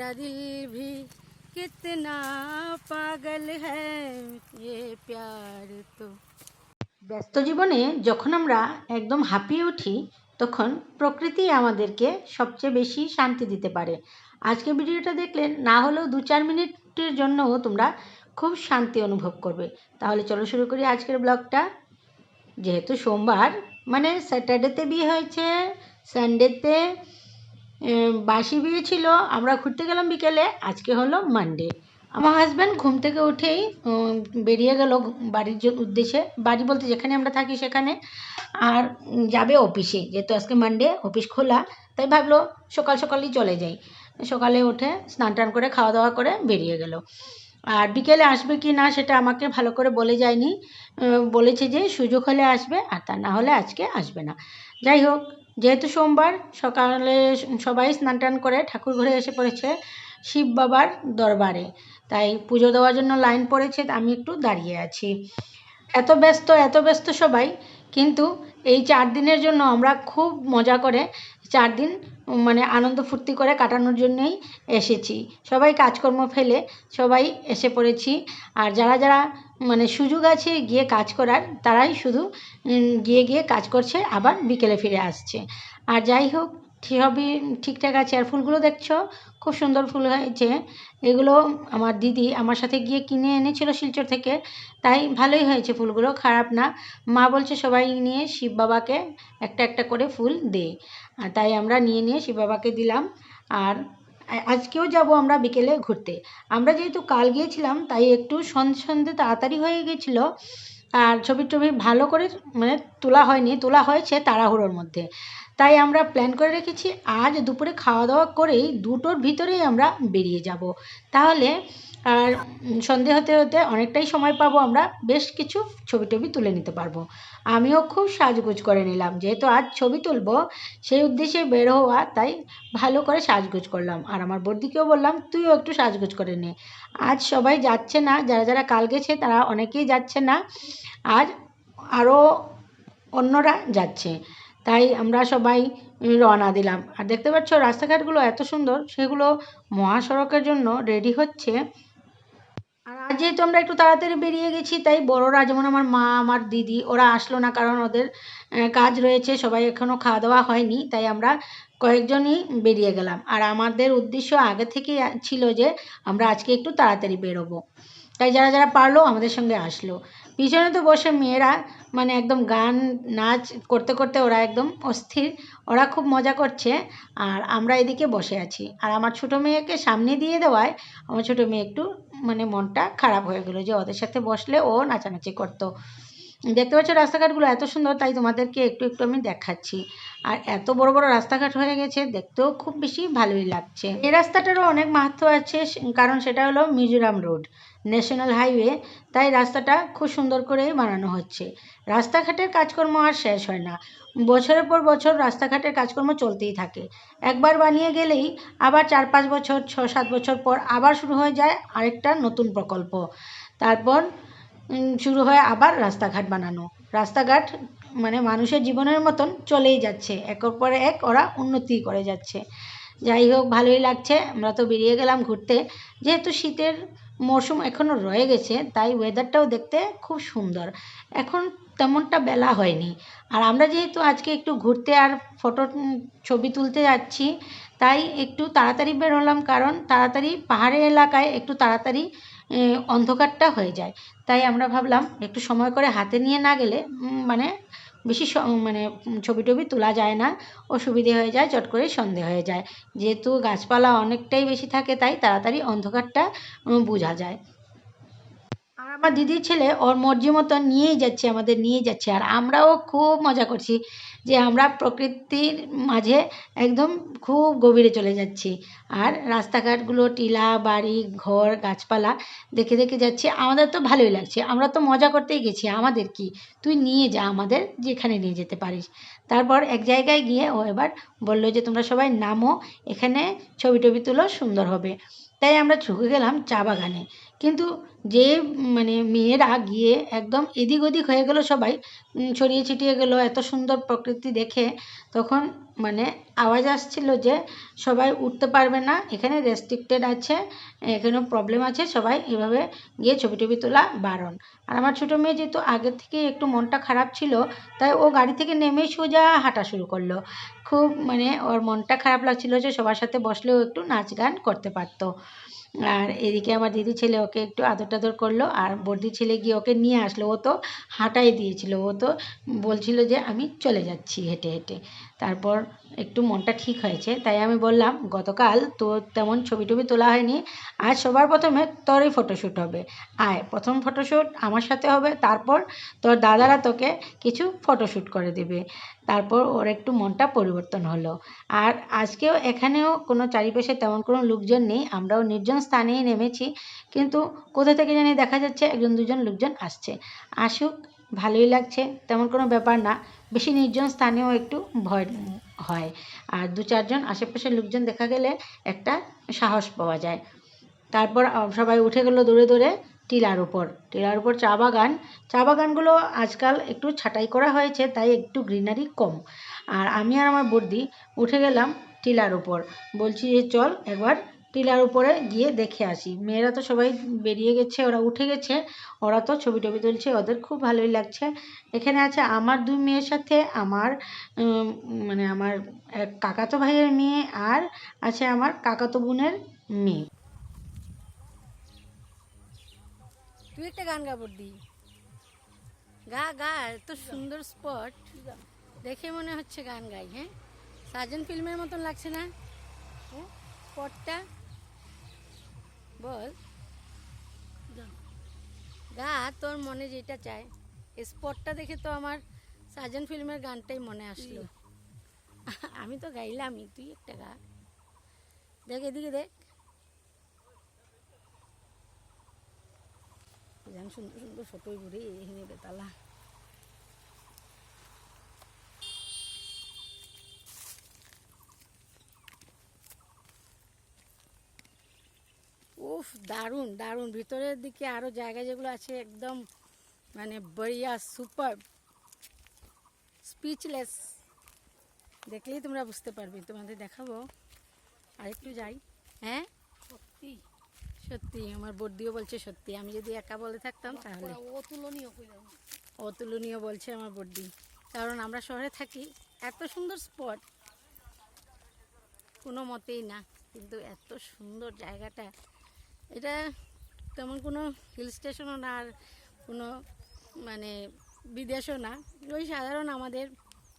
मेरा दिल भी कितना पागल है ये प्यार तो। ব্যস্ত জীবনে যখন আমরা একদম হাঁপিয়ে উঠি তখন প্রকৃতি আমাদেরকে সবচেয়ে বেশি শান্তি দিতে পারে। আজকে ভিডিওটা দেখলে না হলেও 2-4 মিনিটের জন্যও তোমরা খুব শান্তি অনুভব করবে। তাহলে চলো শুরু করি আজকের ব্লগটা। যেহেতু সোমবার মানে স্যাটারডেতে বিয়ে হয়েছে, সানডেতে বাসি বিয়ে ছিল, আমরা ঘুরতে গেলাম বিকেলে। আজকে হলো মানডে। আমার হাজব্যান্ড ঘুম থেকে উঠেই বেরিয়ে গেল বাড়ির উদ্দেশ্যে। বাড়ি বলতে যেখানে আমরা থাকি সেখানে। আর যাবে অফিসে, যেহেতু আজকে মানডে অফিস খোলা, তাই ভাবলো সকাল সকালই চলে যাই। সকালে উঠে স্নান টান করে খাওয়া দাওয়া করে বেরিয়ে গেল। আর বিকেলে আসবে কি না সেটা আমাকে ভালো করে বলে যায়নি। বলেছে যে সুযোগ হলে আসবে, আর তা না হলে আজকে আসবে না। যাই হোক, যেহেতু সোমবার সকালে সবাই স্নান টান করে ঠাকুর ঘরে এসে পড়েছে শিব বাবার দরবারে, তাই পুজো দেওয়ার জন্য লাইন পড়েছে। আমি একটু দাঁড়িয়ে আছি। এত ব্যস্ত সবাই, কিন্তু এই 4 দিনের জন্য আমরা খুব মজা করে 4 দিন মানে আনন্দ ফুর্তি করে কাটানোর জন্যই এসেছি। সবাই কাজকর্ম ফেলে সবাই এসে পড়েছি। আর যারা যারা মানে সুযোগ আছে গিয়ে কাজ করার, তারাই শুধু গিয়ে কাজ করছে, আবার বিকেলে ফিরে আসছে। আর যাই হোক, সবই ঠিকঠাক আছে। আর ফুলগুলো দেখছো, খুব সুন্দর ফুল হয়েছে। এগুলো আমার দিদি আমার সাথে গিয়ে কিনে এনেছিল শিলচর থেকে, তাই ভালোই হয়েছে ফুলগুলো, খারাপ না। মা বলছে সবাই নিয়ে শিব বাবাকে একটা একটা করে ফুল দে, আর তাই আমরা নিয়ে শিব বাবাকে দিলাম। আর আজকেও যাব আমরা বিকেলে ঘুরতে। আমরা যেহেতু কাল গিয়েছিলাম তাই একটু সন্ধে তাড়াতাড়ি হয়ে গেছিলো। আর ছবি ভালো করে মানে তোলা হয়েছে তাড়াহুড়োর মধ্যে। তাই আমরা প্ল্যান করে রেখেছি আজ দুপুরে খাওয়া দাওয়া করেই 2টোর ভিতরেই আমরা বেরিয়ে যাব। তাহলে আর সন্ধে হতে হতে অনেকটাই সময় পাবো, আমরা বেশ কিছু ছবি তুলে নিতে পারবো। আমিও খুব সাজগোজ করে নিলাম, যেহেতু আজ ছবি তুলবো সেই উদ্দেশ্যে বের হওয়া, তাই ভালো করে সাজগোজ করলাম। আর আমার বড়দিকেও বললাম তুইও একটু সাজগোজ করে নে। আজ সবাই যাচ্ছে না, যারা যারা কাল গেছে তারা অনেকেই যাচ্ছে না, আজ আরও অন্যরা যাচ্ছে। তাই আমরা সবাই রওনা দিলাম। আর দেখতে পাচ্ছ রাস্তাঘাটগুলো এত সুন্দর, সেগুলো মহাসড়কের জন্য রেডি হচ্ছে। আর আজ যেহেতু আমরা একটু তাড়াতাড়ি বেরিয়ে গেছি, তাই বড়রা যেমন আমার মা, আমার দিদি, ওরা আসলো না, কারণ ওদের কাজ রয়েছে, সবাই এখনও খাওয়া দাওয়া হয়নি, তাই আমরা কয়েকজনই বেরিয়ে গেলাম। আর আমাদের উদ্দেশ্য আগে থেকেই ছিল যে আমরা আজকে একটু তাড়াতাড়ি বেরোবো, তাই যারা যারা পারলো আমাদের সঙ্গে আসলো। পিছনে তো বসে মেয়েরা মানে একদম গান নাচ করতে করতে ওরা একদম অস্থির, ওরা খুব মজা করছে। আর আমরা এদিকে বসে আছি। আর আমার ছোটো মেয়েকে সামনে দিয়ে দেওয়ায় আমার ছোটো মেয়ে একটু মানে মনটা খারাপ হয়ে গেলো যে ওদের সাথে বসলে ও নাচানাচি করতো। দেখতে পাচ্ছ রাস্তাঘাটগুলো এত সুন্দর, তাই তোমাদেরকে একটু একটু আমি দেখাচ্ছি। আর এত বড় বড় রাস্তাঘাট হয়ে গেছে, দেখতেও খুব বেশি ভালোই লাগছে। এই রাস্তাটারও অনেক মাহাত্ম্য আছে, কারণ সেটা হলো মিজোরাম রোড, ন্যাশনাল হাইওয়ে, তাই রাস্তাটা খুব সুন্দর করেই বানানো হচ্ছে। রাস্তাঘাটের কাজকর্ম আর শেষ হয় না, বছরের পর বছর রাস্তাঘাটের কাজকর্ম চলতেই থাকে। একবার বানিয়ে গেলেই আবার 4-5 বছর, 6-7 বছর পর আবার শুরু হয়ে যায় আরেকটা নতুন প্রকল্প। তারপর শুরু হয় আবার রাস্তাঘাট বানানো। রাস্তাঘাট মানে মানুষের জীবনের মতন চলেই যাচ্ছে, একের পর এক ওরা উন্নতি করে যাচ্ছে। যাই হোক, ভালোই লাগছে। আমরা তো বেরিয়ে গেলাম ঘুরতে, যেহেতু শীতের মরশুম এখনও রয়ে গেছে, তাই ওয়েদারটাও দেখতে খুব সুন্দর। এখন তেমনটা বেলা হয়নি। আর আমরা যেহেতু আজকে একটু ঘুরতে আর ছবি তুলতে যাচ্ছি, তাই একটু তাড়াতাড়ি বের হলাম, কারণ তাড়াতাড়ি পাহাড়ি এলাকায় একটু তাড়াতাড়ি অন্ধকারটা হয়ে যায়। তাই আমরা ভাবলাম একটু সময় করে হাতে নিয়ে না গেলে মানে বেশি মানে ছবি তোলা যায় না, অসুবিধে হয়ে যায়, চট করে সন্ধে হয়ে যায়। যেহেতু গাছপালা অনেকটাই বেশি থাকে, তাই তাড়াতাড়ি অন্ধকারটা বোঝা যায়। আর আমার দিদির ছেলে ওর মর্জি মতো আমাদের নিয়েই যাচ্ছে। আর আমরাও খুব মজা করছি যে আমরা প্রকৃতির মাঝে একদম খুব গভীরে চলে যাচ্ছি। আর রাস্তাঘাটগুলো টিলা বাড়ি ঘর গাছপালা দেখে দেখে যাচ্ছি, আমাদের তো ভালোই লাগছে। আমরা তো মজা করতেই গেছি, আমাদের কি, তুই নিয়ে যা আমাদের যেখানে নিয়ে যেতে পারিস। তারপর এক জায়গায় গিয়ে ও এবার বললো যে তোমরা সবাই নামো, এখানে ছবি তুলো, সুন্দর হবে। তাই আমরা ঢুকে গেলাম চা বাগানে। কিন্তু যে মানে মেয়েরা গিয়ে একদম এদিক ওদিক হয়ে গেল, সবাই ছড়িয়ে ছিটিয়ে গেল এত সুন্দর প্রকৃতি দেখে। তখন মানে আওয়াজ আসছিল যে সবাই উঠতে পারবে না, এখানে রেস্ট্রিক্টেড আছে, এখানেও প্রবলেম আছে, সবাই এভাবে গিয়ে ছবি টবি তোলা বারণ। আর আমার ছোটো মেয়ে যেহেতু আগের থেকে একটু মনটা খারাপ ছিল, তাই ও গাড়ি থেকে নেমেই সোজা হাঁটা শুরু করলো। খুব মানে ওর মনটা খারাপ লাগছিল যে সবার সাথে বসলেও একটু নাচ গান করতে পারতো। আর এদিকে আমার দিদি ছেলে ওকে একটু আদর টাদর করলো, আর বর্দি ছেলে গিয়ে ওকে নিয়ে আসলো। ও তো হাঁটাই দিয়েছিল, ও তো বলছিল যে আমি চলে যাচ্ছি হেঁটে হেঁটে। তারপর একটু মনটা ঠিক হয়েছে, তাই আমি বললাম গতকাল তো তেমন ছবি টবি তোলা হয়নি, আজ সবার প্রথমে তোরই ফটোশ্যুট হবে, আয় প্রথম ফটোশ্যুট আমার সাথে হবে, তারপর তোর দাদারা তোকে কিছু ফটোশ্যুট করে দেবে। তারপর ওর একটু মনটা পরিবর্তন হলো। আর আজকেও এখানেও কোনো চারিপাশে তেমন কোনো লোকজন নেই, আমরাও নির্জন স্থানেই নেমেছি, কিন্তু কোথা থেকে জানি দেখা যাচ্ছে একজন দুজন লোকজন আসছে। আসুক, ভালোই লাগছে, তেমন কোনো ব্যাপার না। বেশি নির্জন স্থানেও একটু ভয় হয়, আর দু চারজন আশেপাশের লোকজন দেখা গেলে একটা সাহস পাওয়া যায়। তারপর সবাই উঠে গেল দৌড়ে দৌড়ে টিলার উপর। টিলার উপর চা বাগান, চা বাগানগুলো আজকাল একটু ছাঁটাই করা হয়েছে, তাই একটু গ্রিনারি কম। আর আমি আর আমার বর্দি উঠে গেলাম টিলার উপর, বলছি যে চল একবার টিলার উপরে গিয়ে দেখে আসি। মেয়েরা তো সবাই বেরিয়ে গেছে, ওরা উঠে গেছে, ওরা তো ছবি টবি তুলছে, ওদের খুব ভালোই লাগছে। এখানে আছে আমার দুই মেয়ের সাথে আমার মানে আমার এক কাকাতো ভাইয়ের মেয়ে, আর আছে আমার কাকাতো বোনের মেয়ে। তুই একটা গান গা বর্দি, গা গা, এত সুন্দর স্পট দেখে মনে হচ্ছে গান গাই। হ্যাঁ, সার্জেন ফিল্মের মতন লাগছে না? হ্যাঁ, স্পটটা বল, গা তোর মনে যেটা চায়। স্পটটা দেখে তো আমার সার্জেন ফিল্মের গানটাই মনে আসলো। আমি তো গাইলামই, তুই একটা গা। দেখ এদিকে দেখ, গান সুন্দর সুন্দর ফটোই ঘুরে এখানে বেতালা। উফ, দারুণ দারুণ। ভিতরের দিকে আরও জায়গা যেগুলো আছে একদম মানে বড়িয়া, সুপার, স্পিচলেস। দেখলেই তোমরা বুঝতে পারবে, তোমাদের দেখাবো। আরেকটু যাই। হ্যাঁ সত্যি সত্যি, আমার বর্দিও বলছে সত্যি, আমি যদি একা বলে থাকতাম তাহলে। অতুলনীয় অতুলনীয় বলছে আমার বর্দি, কারণ আমরা শহরে থাকি, এত সুন্দর স্পট কোনো মতেই না, কিন্তু এত সুন্দর জায়গাটা। এটা তেমন কোনো হিল স্টেশনও না, আর কোনো মানে বিদেশও না, ওই সাধারণ আমাদের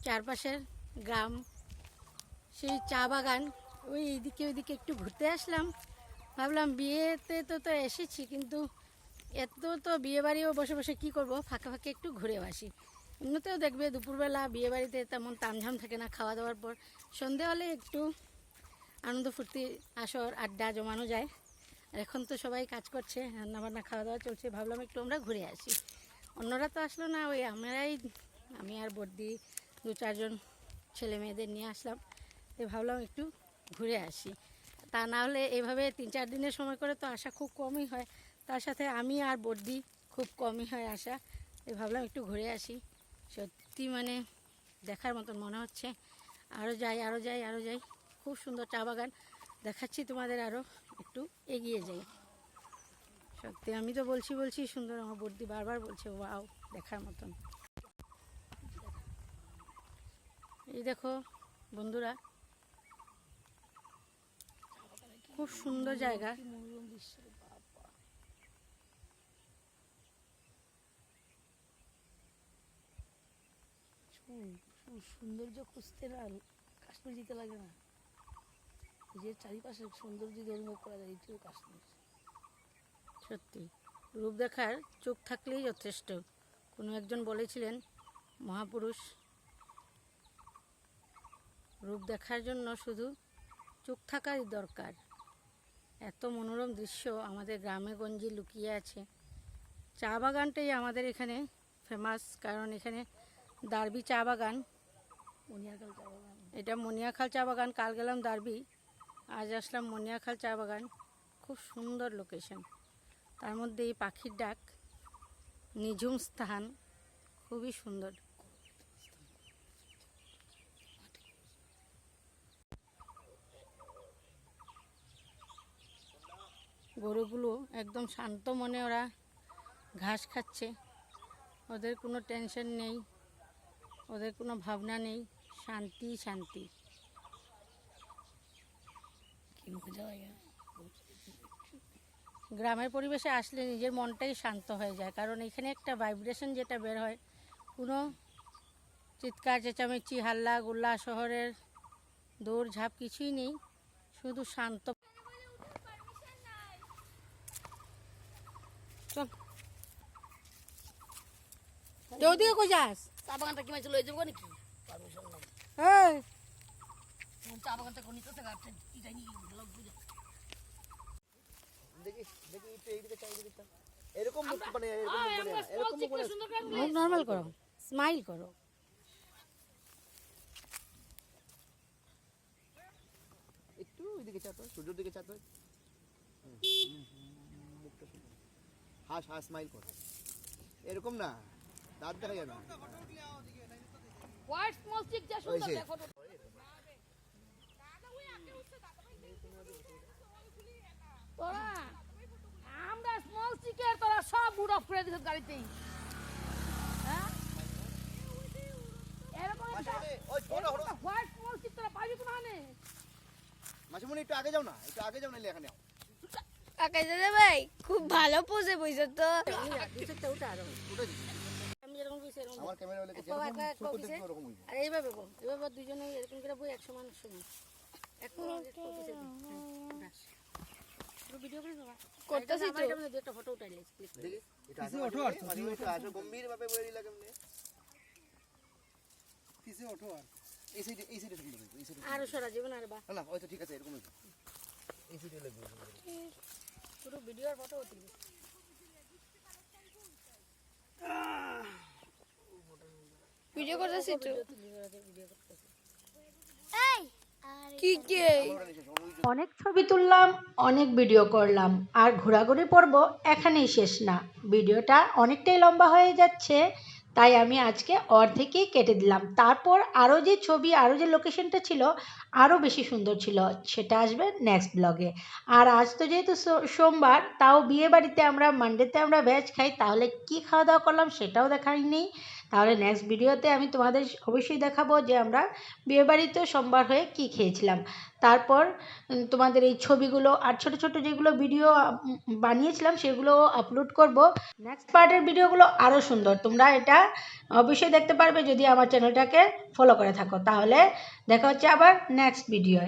চারপাশের গ্রাম, সেই চা বাগান। ওই এইদিকে ওইদিকে একটু ঘুরতে আসলাম, ভাবলাম বিয়েতে তো তো এসেছি, কিন্তু এত তো বিয়ে বাড়িও বসে বসে কী করবো, ফাঁকে ফাঁকে একটু ঘুরেও আসি। এমনিতেও দেখবে দুপুরবেলা বিয়ে বাড়িতে তেমন তামঝাম থাকে না, খাওয়া দাওয়ার পর সন্ধে হলে একটু আনন্দ ফুর্তি, আসর আড্ডা জমানো যায়। আর এখন তো সবাই কাজ করছে, রান্নাবান্না খাওয়া দাওয়া চলছে, ভাবলাম একটু আমরা ঘুরে আসি। অন্যরা তো আসলো না, ওই আমরাই, আমি আর বর্দি দু চারজন ছেলে মেয়েদের নিয়ে আসলাম, তো ভাবলাম একটু ঘুরে আসি। তা না হলে এভাবে 3-4 দিনের সময় করে তো আসা খুব কমই হয়, তার সাথে আমি আর বর্দি খুব কমই হয় আসা, এই ভাবলাম একটু ঘুরে আসি। সত্যি মানে দেখার মতন মনে হচ্ছে, আরও যাই আরও যাই আরও যাই। খুব সুন্দর চা বাগান, দেখাচ্ছি তোমাদের, আরও একটু এগিয়ে যাই। সত্যি আমি তো বলছি সুন্দর, আমার বর্দি বারবার বলছে ওয়াও, দেখার মতন। এই দেখো বন্ধুরা, খুব সুন্দর জায়গা। সৌন্দর্য খুঁজতে না কাশ্মীর যেতে লাগে না, যে চারিপাশে সৌন্দর্য অনুভব করা যায়, এটিও কাশ্মীর। সত্যি রূপ দেখার চোখ থাকলেই যথেষ্ট। কোনো একজন বলেছিলেন, মহাপুরুষ, রূপ দেখার জন্য শুধু চোখ থাকারই দরকার। এত মনোরম দৃশ্য আমাদের গ্রামে গঞ্জে লুকিয়ে আছে। চা বাগানটাই আমাদের এখানে ফেমাস, কারণ এখানে দারবি চা বাগান, মনিয়াখাল চা বাগান, এটা মনিয়াখাল চা বাগান। কাল গেলাম দারবি, আজ আসলাম মনিয়াখাল চা বাগান। খুব সুন্দর লোকেশন, তার মধ্যে এই পাখির ডাক, নিঝুম স্থান, খুবই সুন্দর। গরুগুলো একদম শান্ত মনে ওরা ঘাস খাচ্ছে, ওদের কোনো টেনশন নেই, ওদের কোনো ভাবনা নেই, শান্তি শান্তি। গ্রামের পরিবেশে আসলে নিজের মনটাই শান্ত হয়ে যায়, কারণ এখানে একটা ভাইব্রেশন যেটা বের হয়, কোনো চিৎকার চেঁচামেচি হাল্লা গোল্লা শহরের দৌড়ঝাঁপ কিছুই নেই, শুধু শান্ত। চল ওদিকে কই যাস? চা বাগানটা কি মাছ লয়ে যাবো নাকি? পারমিশন নাই। এই চা বাগানটা কোন নিতেছে গাছটা ইটাই নি লোক বুঝে। দেখি দেখি একটু এইদিকে চা এইদিকে চা। এরকম মুখ মানে এরকম মুখ মানে না, এরকম মুখ মানে মুখ নর্মাল করো, স্মাইল করো। একটু ওইদিকে চা তো, সূর্যের দিকে চা তো। মুখটা সুন্দর। হাস হাস স্মাইল কর। এরকম না, দাঁত দেখা যায় না। হোয়াইট স্মল স্টিক যা ওই সুন্দর যে। দেখো। তোরা আমরা স্মল স্টিকের তোরা সব মুড অফ করে দিছ গাড়িতেই। হ্যাঁ? এরকম একটা ওই ছোট হলো। হোয়াইট স্মল স্টিক তোরা পাবি কোন আনে? মাসিমণি একটু আগে যাও না, একটু আগে যাও না এখানে আও। কাকা দাদা ভাই খুব ভালো পোজে বইছো তো। ওটা আরো উঠে দিছি। আমি যেরকম বইছি এরকম আমার ক্যামেরা লেগে এক পা যেরকম এক পা ফুল পিছে। করতে ওরকম হইবে। আর এইভাবে বল, এভাবে দুজনে এরকম করে বই 100 মানুষ শুনে এক পা এক পা পিছে দিই। ব্যাস। পুরো ভিডিও করে দেবা করতেছি তো। এটা মধ্যে একটা ফটো উঠাইলে ক্লিক করে। দেখি এটা আসো মাসিমণি একটু আসো গম্ভীর ভাবে বইরি লাগে কেমনে। পিছে ওঠো আর এই সাইডে সুন্দর হইবে, এই সাইডে। আরো সরা যাবে না রে বা, না ওই তো ঠিক আছে এরকম হইবে। এই সাইডে লাগবে। পুরো ভিডিওর ফটো উঠিবে। ভিডিও করতেছি তো। ভিডিও করতেছি। কি কে? অনেক ছবি তুললাম, অনেক ভিডিও করলাম, আর ঘোরাঘুরি পর্ব এখানেই শেষ না। ভিডিওটা অনেকটাই লম্বা হয়ে যাচ্ছে, তাই আমি আজকে অর্ধেকই কেটে দিলাম। তারপর আরও যে ছবি, আরও যে লোকেশনটা ছিল আরও বেশি সুন্দর ছিল, সেটা আসবে নেক্সট ব্লগে। আর আজ তো যেহেতু সোমবার, তাও বিয়ে বাড়িতে আমরা মানডেতে আমরা ভেজ খাই, তাহলে কি খাওয়া দাওয়া করলাম সেটাও দেখাইনি। তাহলে নেক্সট ভিডিওতে আমি তোমাদের অবশ্যই দেখাবো যে আমরা বিয়েবাড়িতেও সোমবার হয়ে কি খেয়েছিলাম। তারপর তোমাদের এই ছবিগুলো আর ছোট ছোট যেগুলো ভিডিও বানিয়েছিলাম সেগুলো আপলোড করব। নেক্সট পার্টের ভিডিওগুলো আরও সুন্দর, তোমরা এটা অবশ্যই দেখতে পারবে যদি আমার চ্যানেলটাকে ফলো করে থাকো। তাহলে দেখা হচ্ছে আবার নেক্সট ভিডিওয়।